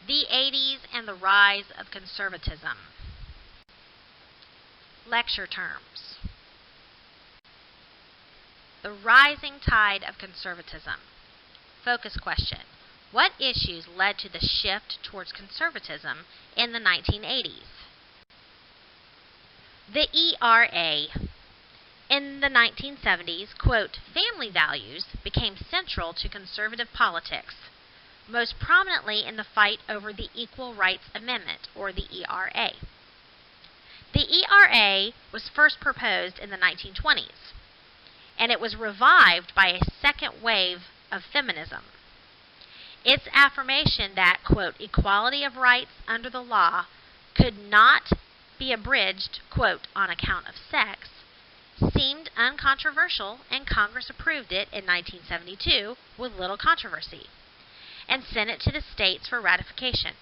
The 80s and the Rise of Conservatism. Lecture terms. The rising tide of conservatism. Focus question. What issues led to the shift towards conservatism in the 1980s? The ERA. In the 1970s, quote, family values became central to conservative politics, most prominently in the fight over the Equal Rights Amendment, or the ERA. The ERA was first proposed in the 1920s, and it was revived by a second wave of feminism. Its affirmation that, quote, equality of rights under the law could not be abridged, quote, on account of sex, seemed uncontroversial, and Congress approved it in 1972 with little controversy and sent it to the states for ratification.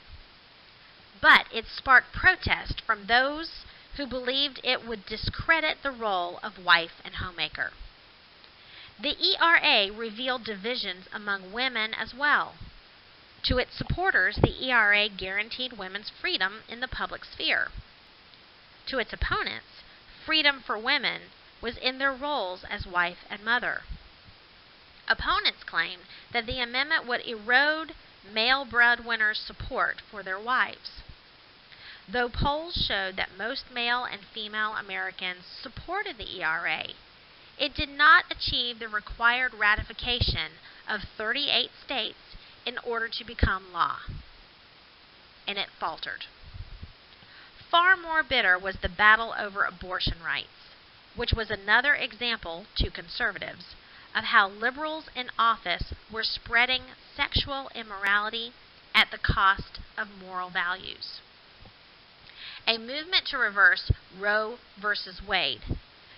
But it sparked protest from those who believed it would discredit the role of wife and homemaker. The ERA revealed divisions among women as well. To its supporters, the ERA guaranteed women's freedom in the public sphere. To its opponents, freedom for women was in their roles as wife and mother. Opponents claimed that the amendment would erode male breadwinners' support for their wives. Though polls showed that most male and female Americans supported the ERA, it did not achieve the required ratification of 38 states in order to become law, and it faltered. Far more bitter was the battle over abortion rights, which was another example to conservatives of how liberals in office were spreading sexual immorality at the cost of moral values. A movement to reverse Roe versus Wade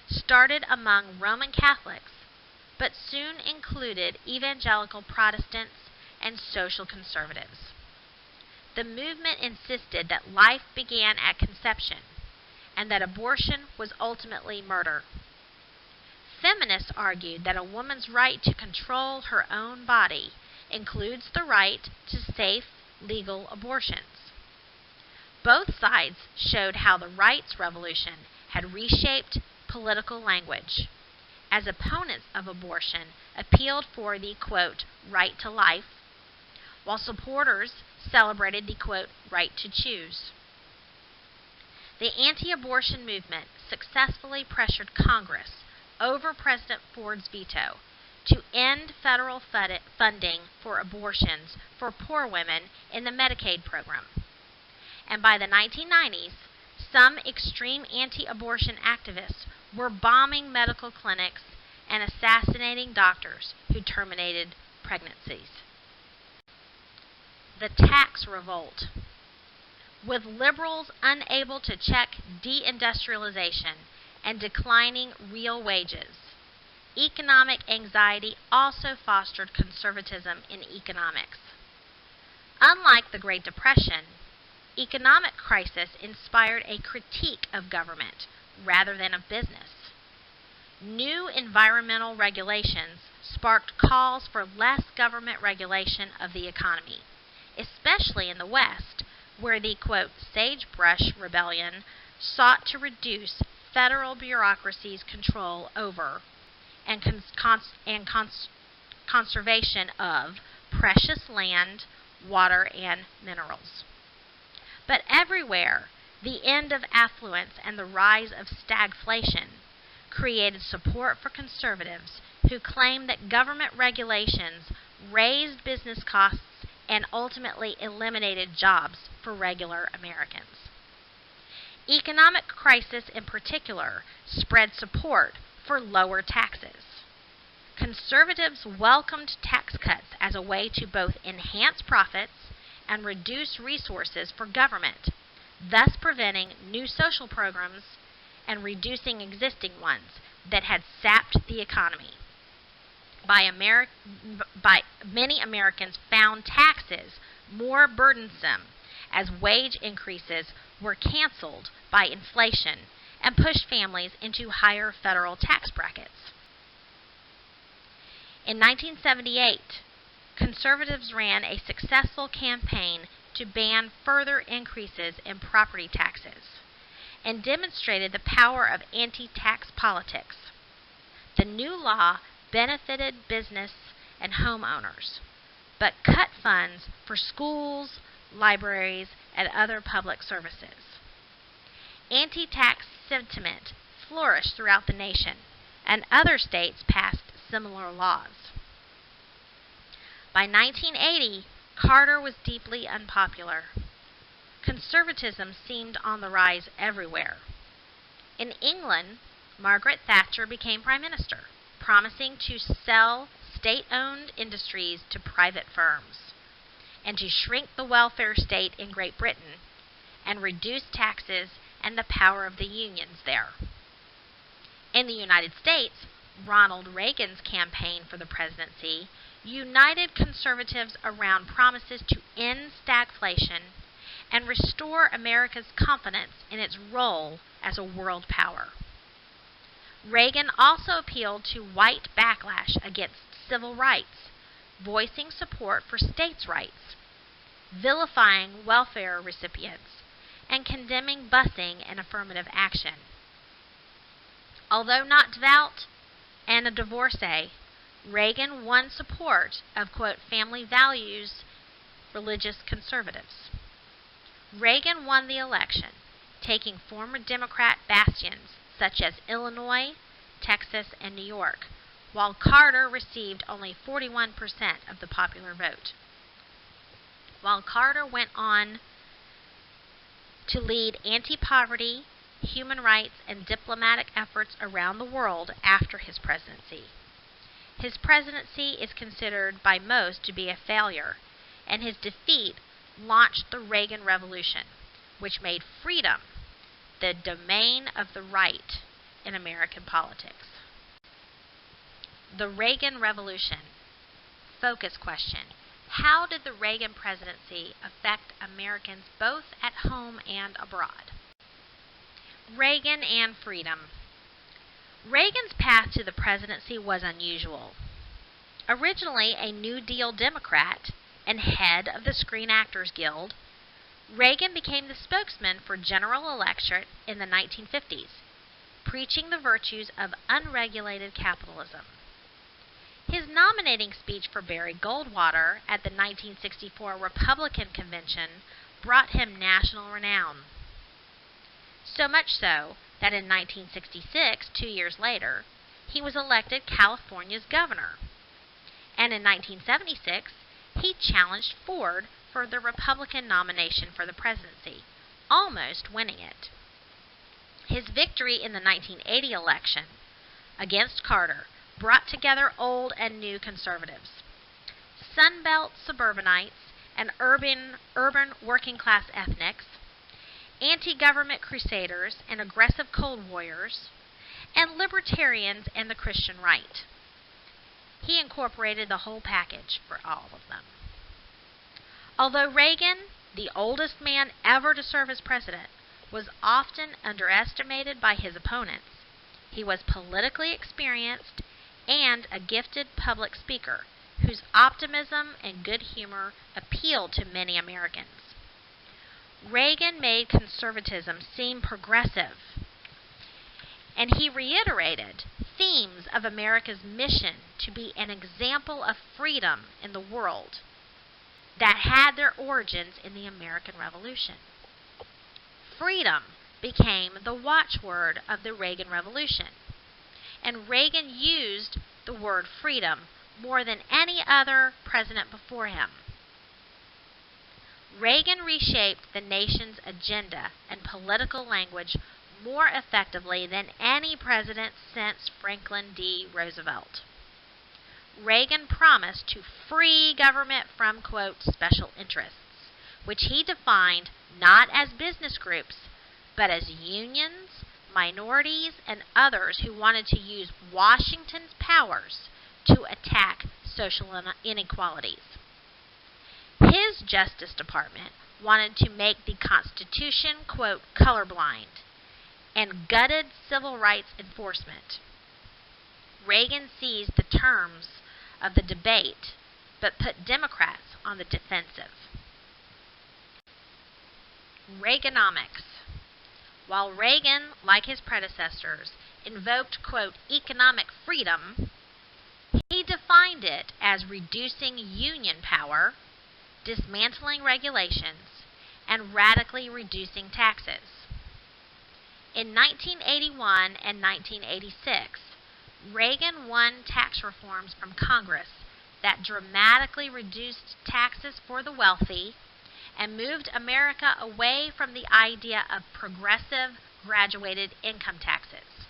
started among Roman Catholics, but soon included evangelical Protestants and social conservatives. The movement insisted that life began at conception and that abortion was ultimately murder. Feminists argued that a woman's right to control her own body includes the right to safe, legal abortions. Both sides showed how the rights revolution had reshaped political language, as opponents of abortion appealed for the, quote, right to life, while supporters celebrated the, quote, right to choose. The anti-abortion movement successfully pressured Congress over President Ford's veto to end federal funding for abortions for poor women in the Medicaid program. And by the 1990s, some extreme anti-abortion activists were bombing medical clinics and assassinating doctors who terminated pregnancies. The Tax Revolt. With liberals unable to check deindustrialization and declining real wages, economic anxiety also fostered conservatism in economics. Unlike the Great Depression, economic crisis inspired a critique of government rather than of business. New environmental regulations sparked calls for less government regulation of the economy, especially in the West, where the, quote, Sagebrush Rebellion sought to reduce federal bureaucracy's control over and conservation of precious land, water, and minerals. But everywhere, the end of affluence and the rise of stagflation created support for conservatives who claimed that government regulations raised business costs and ultimately eliminated jobs for regular Americans. Economic crisis in particular spread support for lower taxes. Conservatives welcomed tax cuts as a way to both enhance profits and reduce resources for government, thus preventing new social programs and reducing existing ones that had sapped the economy. Many Americans found taxes more burdensome as wage increases were canceled by inflation and pushed families into higher federal tax brackets. In 1978, conservatives ran a successful campaign to ban further increases in property taxes and demonstrated the power of anti-tax politics. The new law benefited business and homeowners, but cut funds for schools, libraries, and other public services. Anti-tax sentiment flourished throughout the nation, and other states passed similar laws. By 1980, Carter was deeply unpopular. Conservatism seemed on the rise everywhere. In England, Margaret Thatcher became Prime Minister, promising to sell state-owned industries to private firms and to shrink the welfare state in Great Britain and reduce taxes and the power of the unions there. In the United States, Ronald Reagan's campaign for the presidency united conservatives around promises to end stagflation and restore America's confidence in its role as a world power. Reagan also appealed to white backlash against civil rights, voicing support for states' rights, vilifying welfare recipients, and condemning busing and affirmative action. Although not devout and a divorcee, Reagan won support of, quote, family values religious conservatives. Reagan won the election, taking former Democrat bastions such as Illinois, Texas, and New York, while Carter received only 41% of the popular vote. While Carter went on to lead anti-poverty, human rights, and diplomatic efforts around the world after his presidency. His presidency is considered by most to be a failure, and his defeat launched the Reagan Revolution, which made freedom the domain of the right in American politics. The Reagan Revolution. Focus question. How did the Reagan presidency affect Americans both at home and abroad? Reagan and freedom. Reagan's path to the presidency was unusual. Originally a New Deal Democrat and head of the Screen Actors Guild, Reagan became the spokesman for General Electric in the 1950s, preaching the virtues of unregulated capitalism. His nominating speech for Barry Goldwater at the 1964 Republican Convention brought him national renown. So much so that in 1966, 2 years later, he was elected California's governor. And in 1976, he challenged Ford for the Republican nomination for the presidency, almost winning it. His victory in the 1980 election against Carter brought together old and new conservatives, Sunbelt suburbanites and urban working-class ethnics, anti-government crusaders and aggressive cold warriors, and libertarians and the Christian right. He incorporated the whole package for all of them. Although Reagan, the oldest man ever to serve as president, was often underestimated by his opponents, he was politically experienced and a gifted public speaker whose optimism and good humor appealed to many Americans. Reagan made conservatism seem progressive, and he reiterated themes of America's mission to be an example of freedom in the world that had their origins in the American Revolution. Freedom became the watchword of the Reagan Revolution, and Reagan used the word freedom more than any other president before him. Reagan reshaped the nation's agenda and political language more effectively than any president since Franklin D. Roosevelt. Reagan promised to free government from, quote, special interests, which he defined not as business groups, but as unions, minorities, and others who wanted to use Washington's powers to attack social inequalities. His Justice Department wanted to make the Constitution, quote, colorblind, and gutted civil rights enforcement. Reagan seized the terms of the debate, but put Democrats on the defensive. Reaganomics. While Reagan, like his predecessors, invoked, quote, economic freedom, he defined it as reducing union power, dismantling regulations, and radically reducing taxes. In 1981 and 1986, Reagan won tax reforms from Congress that dramatically reduced taxes for the wealthy and moved America away from the idea of progressive graduated income taxes.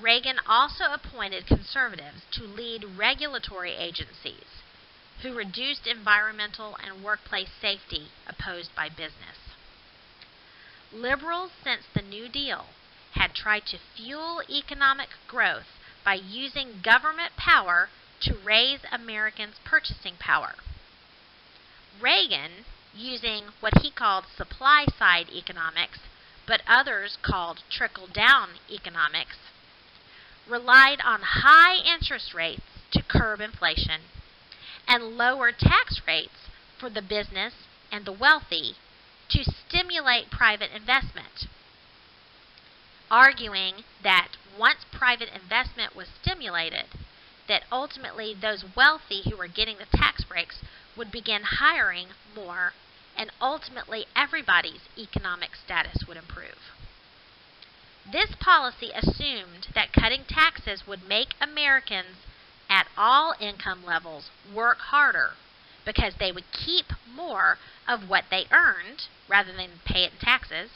Reagan also appointed conservatives to lead regulatory agencies who reduced environmental and workplace safety opposed by business. Liberals since the New Deal had tried to fuel economic growth by using government power to raise Americans' purchasing power. Reagan, using what he called supply-side economics, but others called trickle-down economics, relied on high interest rates to curb inflation and lower tax rates for the business and the wealthy to stimulate private investment, arguing that once private investment was stimulated, that ultimately those wealthy who were getting the tax breaks would begin hiring more, and ultimately everybody's economic status would improve. This policy assumed that cutting taxes would make Americans at all income levels work harder because they would keep more of what they earned rather than pay it in taxes,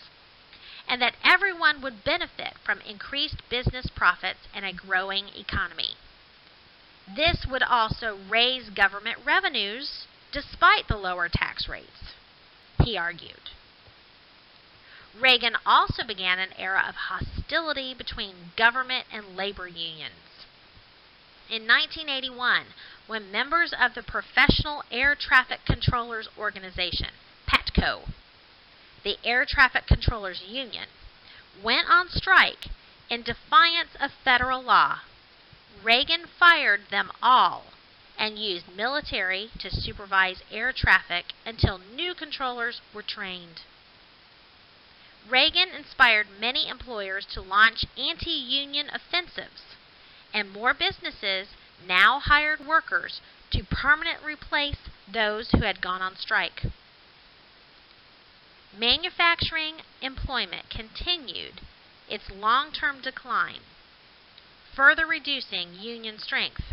and that everyone would benefit from increased business profits and a growing economy. This would also raise government revenues despite the lower tax rates, he argued. Reagan also began an era of hostility between government and labor unions. In 1981, when members of the Professional Air Traffic Controllers Organization, PATCO, the Air Traffic Controllers Union, went on strike in defiance of federal law, Reagan fired them all and used military to supervise air traffic until new controllers were trained. Reagan inspired many employers to launch anti-union offensives, and more businesses now hired workers to permanently replace those who had gone on strike. Manufacturing employment continued its long-term decline, further reducing union strength.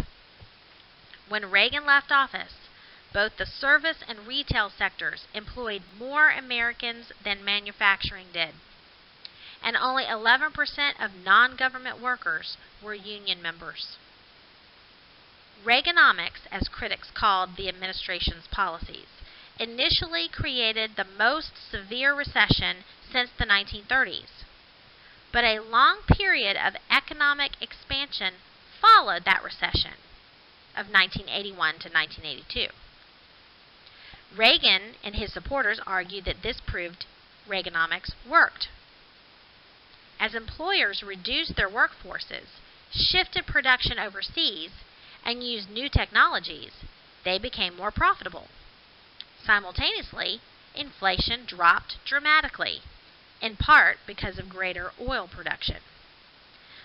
When Reagan left office, both the service and retail sectors employed more Americans than manufacturing did, and only 11% of non-government workers were union members. Reaganomics, as critics called the administration's policies, initially created the most severe recession since the 1930s. But a long period of economic expansion followed that recession of 1981 to 1982. Reagan and his supporters argued that this proved Reaganomics worked. As employers reduced their workforces, shifted production overseas, and used new technologies, they became more profitable. Simultaneously, inflation dropped dramatically, in part because of greater oil production.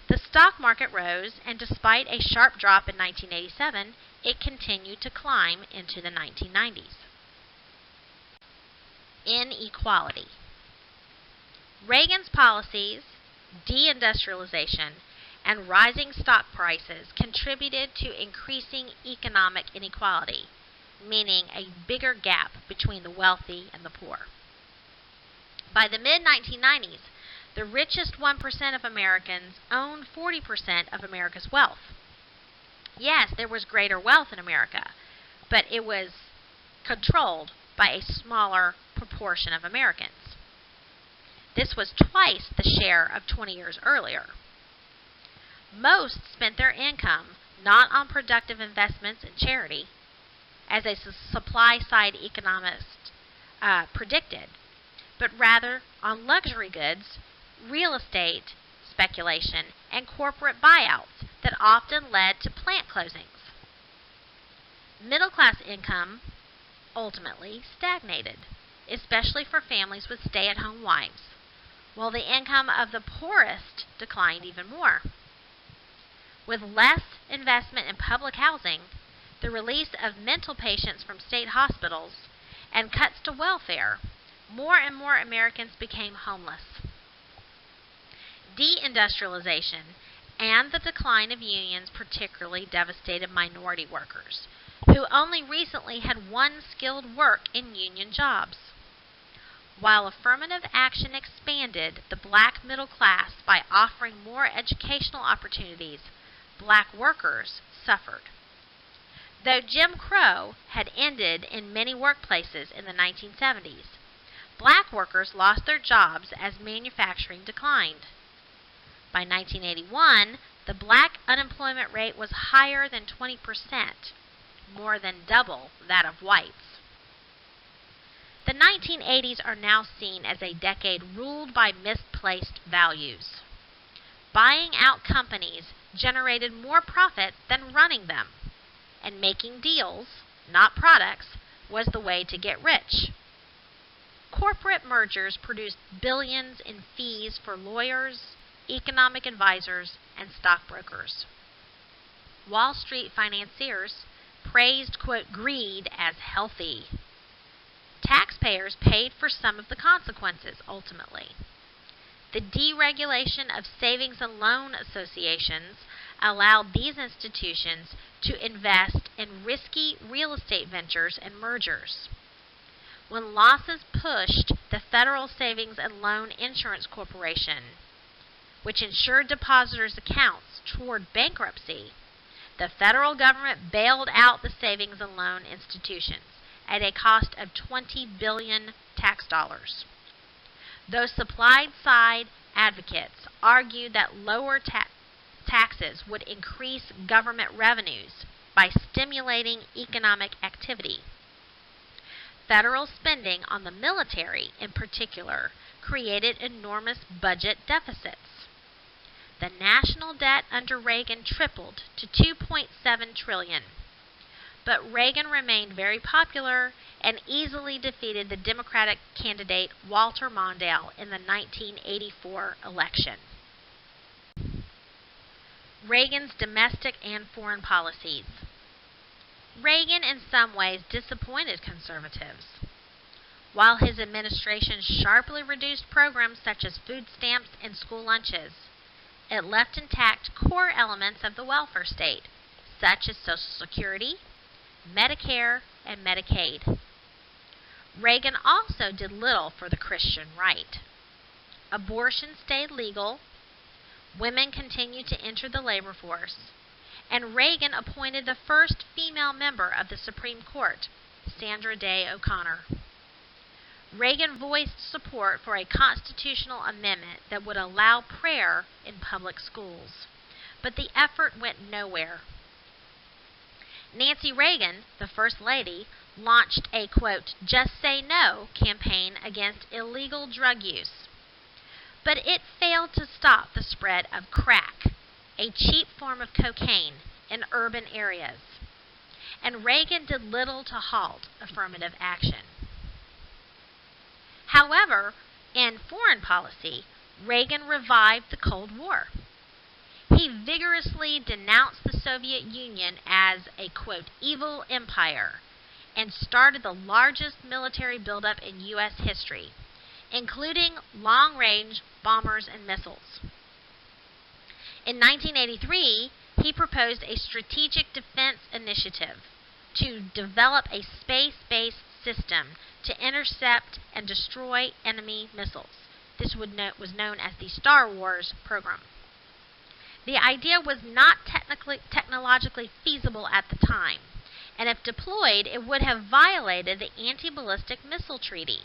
The stock market rose, and despite a sharp drop in 1987, it continued to climb into the 1990s. Inequality. Reagan's policies, deindustrialization, and rising stock prices contributed to increasing economic inequality, meaning a bigger gap between the wealthy and the poor. By the mid-1990s, the richest 1% of Americans owned 40% of America's wealth. Yes, there was greater wealth in America, but it was controlled by a smaller proportion of Americans. This was twice the share of 20 years earlier. Most spent their income not on productive investments and charity, as a supply-side economist predicted, but rather on luxury goods, real estate speculation, and corporate buyouts that often led to plant closings. Middle-class income ultimately stagnated, especially for families with stay-at-home wives, while the income of the poorest declined even more. With less investment in public housing, the release of mental patients from state hospitals, and cuts to welfare, more and more Americans became homeless. Deindustrialization and the decline of unions particularly devastated minority workers, who only recently had one skilled work in union jobs. While affirmative action expanded the black middle class by offering more educational opportunities, black workers suffered. Though Jim Crow had ended in many workplaces in the 1970s, black workers lost their jobs as manufacturing declined. By 1981, the black unemployment rate was higher than 20%, more than double that of whites. The 1980s are now seen as a decade ruled by misplaced values. Buying out companies generated more profit than running them, and making deals, not products, was the way to get rich. Corporate mergers produced billions in fees for lawyers, economic advisors, and stockbrokers. Wall Street financiers praised, quote, greed as healthy. Taxpayers paid for some of the consequences, ultimately. The deregulation of savings and loan associations allowed these institutions to invest in risky real estate ventures and mergers. When losses pushed the Federal Savings and Loan Insurance Corporation, which insured depositors' accounts, toward bankruptcy, the federal government bailed out the savings and loan institutions at a cost of $20 billion tax dollars. Though supply-side advocates argued that lower taxes would increase government revenues by stimulating economic activity, federal spending on the military, in particular, created enormous budget deficits. The national debt under Reagan tripled to $2.7 trillion. But Reagan remained very popular and easily defeated the Democratic candidate Walter Mondale in the 1984 election. Reagan's domestic and foreign policies. Reagan in some ways disappointed conservatives. While his administration sharply reduced programs such as food stamps and school lunches, it left intact core elements of the welfare state, such as Social Security, Medicare, and Medicaid. Reagan also did little for the Christian right. Abortion stayed legal, women continued to enter the labor force, and Reagan appointed the first female member of the Supreme Court, Sandra Day O'Connor. Reagan voiced support for a constitutional amendment that would allow prayer in public schools, but the effort went nowhere. Nancy Reagan, the First Lady, launched a, quote, "Just Say No" campaign against illegal drug use. But it failed to stop the spread of crack, a cheap form of cocaine, in urban areas. And Reagan did little to halt affirmative action. However, in foreign policy, Reagan revived the Cold War. He vigorously denounced the Soviet Union as a, quote, "evil empire," and started the largest military buildup in U.S. history, including long-range bombers and missiles. In 1983, he proposed a strategic defense initiative to develop a space-based system to intercept and destroy enemy missiles. This was known as the Star Wars program. The idea was not technologically feasible at the time, and if deployed, it would have violated the anti-ballistic missile treaty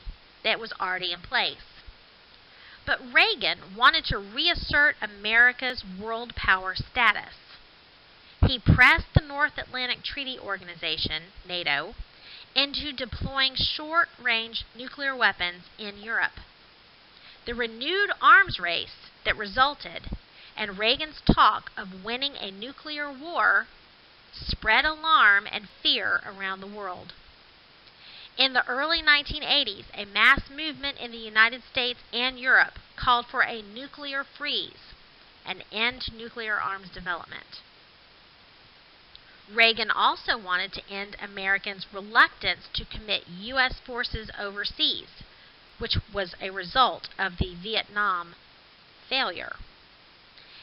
that was already in place. But Reagan wanted to reassert America's world power status. He pressed the North Atlantic Treaty Organization, NATO, into deploying short-range nuclear weapons in Europe. The renewed arms race that resulted, and Reagan's talk of winning a nuclear war, spread alarm and fear around the world. In the early 1980s, a mass movement in the United States and Europe called for a nuclear freeze, an end to nuclear arms development. Reagan also wanted to end Americans' reluctance to commit U.S. forces overseas, which was a result of the Vietnam failure.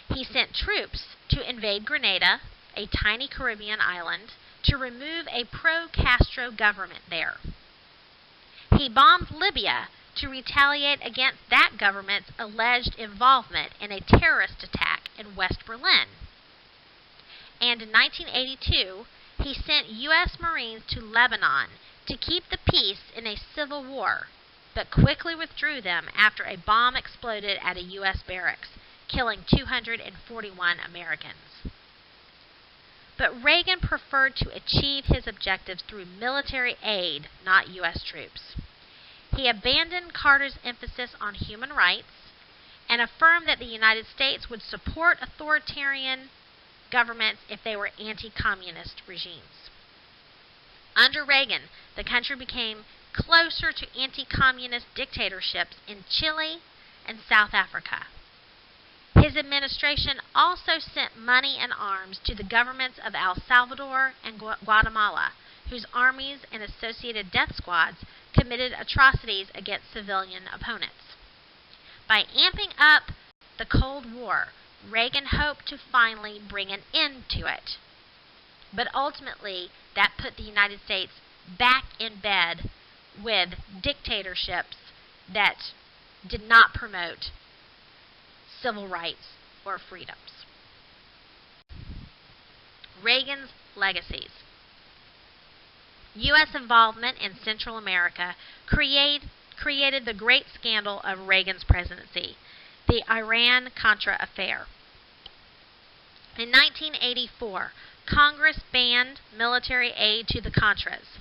He sent troops to invade Grenada, a tiny Caribbean island, to remove a pro-Castro government there. He bombed Libya to retaliate against that government's alleged involvement in a terrorist attack in West Berlin. And in 1982, he sent U.S. Marines to Lebanon to keep the peace in a civil war, but quickly withdrew them after a bomb exploded at a U.S. barracks, killing 241 Americans. But Reagan preferred to achieve his objectives through military aid, not U.S. troops. He abandoned Carter's emphasis on human rights and affirmed that the United States would support authoritarian governments if they were anti-communist regimes. Under Reagan, the country became closer to anti-communist dictatorships in Chile and South Africa. His administration also sent money and arms to the governments of El Salvador and Guatemala, whose armies and associated death squads committed atrocities against civilian opponents. By amping up the Cold War, Reagan hoped to finally bring an end to it. But ultimately, that put the United States back in bed with dictatorships that did not promote civil rights or freedoms. Reagan's legacies. U.S. involvement in Central America created the great scandal of Reagan's presidency, the Iran-Contra affair. In 1984, Congress banned military aid to the Contras,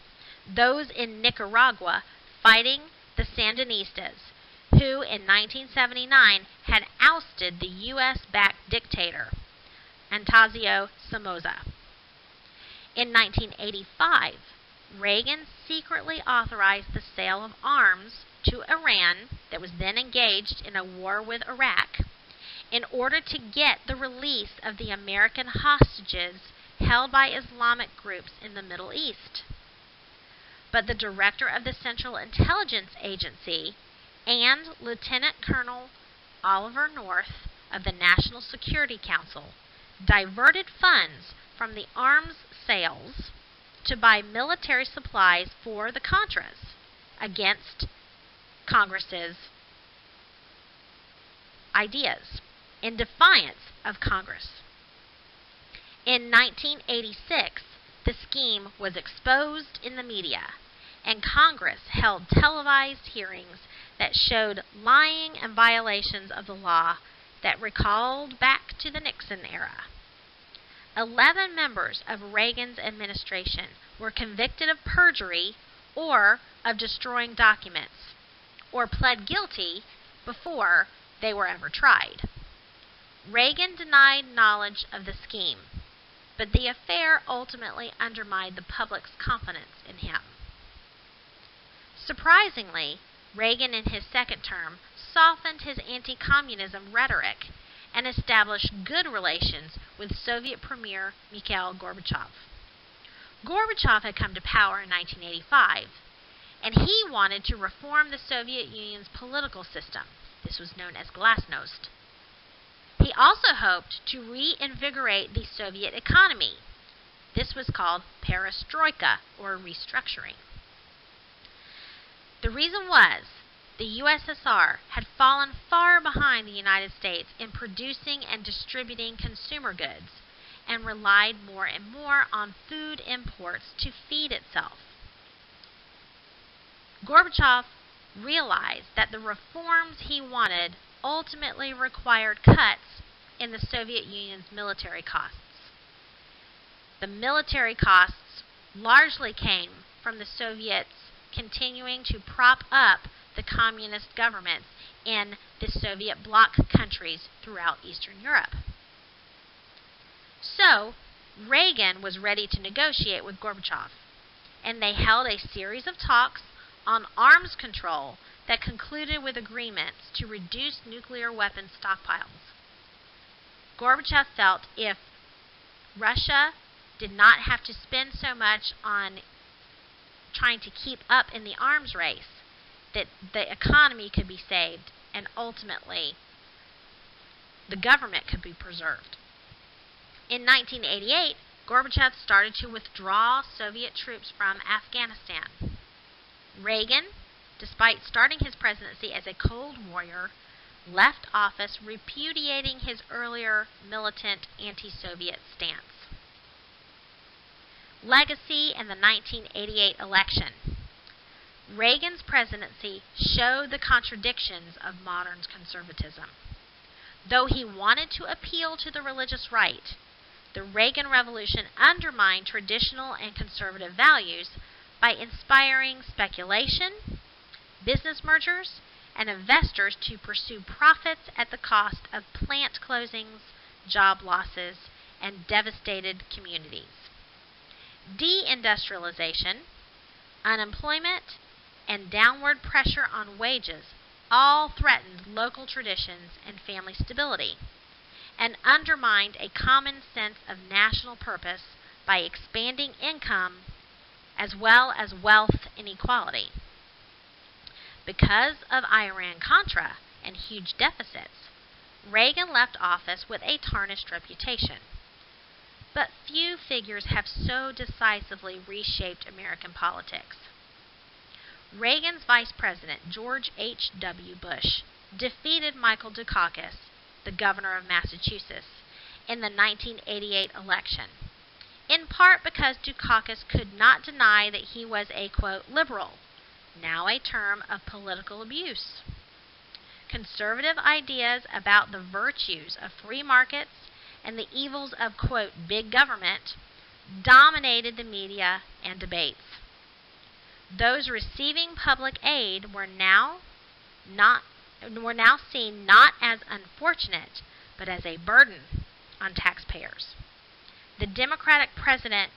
those in Nicaragua fighting the Sandinistas, who in 1979 had ousted the U.S.-backed dictator, Anastasio Somoza. In 1985, Reagan secretly authorized the sale of arms to Iran, that was then engaged in a war with Iraq, in order to get the release of the American hostages held by Islamic groups in the Middle East. But the director of the Central Intelligence Agency and Lieutenant Colonel Oliver North of the National Security Council diverted funds from the arms sales to buy military supplies for the Contras against Congress's ideas, in defiance of Congress. In 1986, the scheme was exposed in the media, and Congress held televised hearings that showed lying and violations of the law that recalled back to the Nixon era. 11 members of Reagan's administration were convicted of perjury or of destroying documents, or pled guilty before they were ever tried. Reagan denied knowledge of the scheme, but the affair ultimately undermined the public's confidence in him. Surprisingly, Reagan in his second term softened his anti-communism rhetoric and established good relations with Soviet Premier Mikhail Gorbachev. Gorbachev had come to power in 1985, and he wanted to reform the Soviet Union's political system. This was known as glasnost. He also hoped to reinvigorate the Soviet economy. This was called perestroika, or restructuring. The reason was the USSR had fallen far behind the United States in producing and distributing consumer goods and relied more and more on food imports to feed itself. Gorbachev realized that the reforms he wanted ultimately required cuts in the Soviet Union's military costs. The military costs largely came from the Soviets continuing to prop up the communist governments in the Soviet bloc countries throughout Eastern Europe. So, Reagan was ready to negotiate with Gorbachev. and they held a series of talks on arms control that concluded with agreements to reduce nuclear weapons stockpiles. Gorbachev felt if Russia did not have to spend so much on trying to keep up in the arms race, that the economy could be saved and ultimately the government could be preserved. In 1988, Gorbachev started to withdraw Soviet troops from Afghanistan. Reagan, despite starting his presidency as a Cold Warrior, left office repudiating his earlier militant anti-Soviet stance. Legacy in the 1988 election. Reagan's presidency showed the contradictions of modern conservatism. Though he wanted to appeal to the religious right, the Reagan Revolution undermined traditional and conservative values by inspiring speculation, business mergers, and investors to pursue profits at the cost of plant closings, job losses, and devastated communities. Deindustrialization, unemployment, and downward pressure on wages all threatened local traditions and family stability, and undermined a common sense of national purpose by expanding income as well as wealth inequality. Because of Iran-Contra and huge deficits, Reagan left office with a tarnished reputation. But few figures have so decisively reshaped American politics. Reagan's vice president, George H.W. Bush, defeated Michael Dukakis, the governor of Massachusetts, in the 1988 election, in part because Dukakis could not deny that he was a, quote, liberal, now a term of political abuse. Conservative ideas about the virtues of free markets and the evils of, quote, big government dominated the media and debates. Those receiving public aid were now seen not as unfortunate, but as a burden on taxpayers. The Democratic president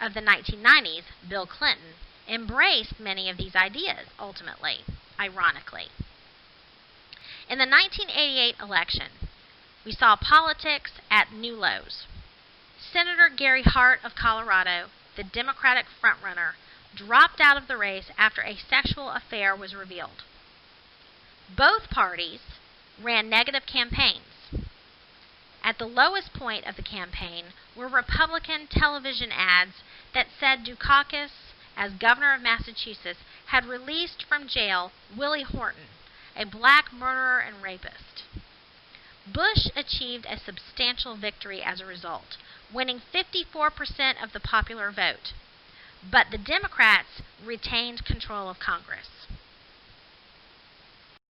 of the 1990s, Bill Clinton, embraced many of these ideas, ultimately, ironically. In the 1988 election, we saw politics at new lows. Senator Gary Hart of Colorado, the Democratic frontrunner, dropped out of the race after a sexual affair was revealed. Both parties ran negative campaigns. At the lowest point of the campaign were Republican television ads that said Dukakis, as governor of Massachusetts, had released from jail Willie Horton, a black murderer and rapist. Bush achieved a substantial victory as a result, winning 54% of the popular vote, but the Democrats retained control of Congress.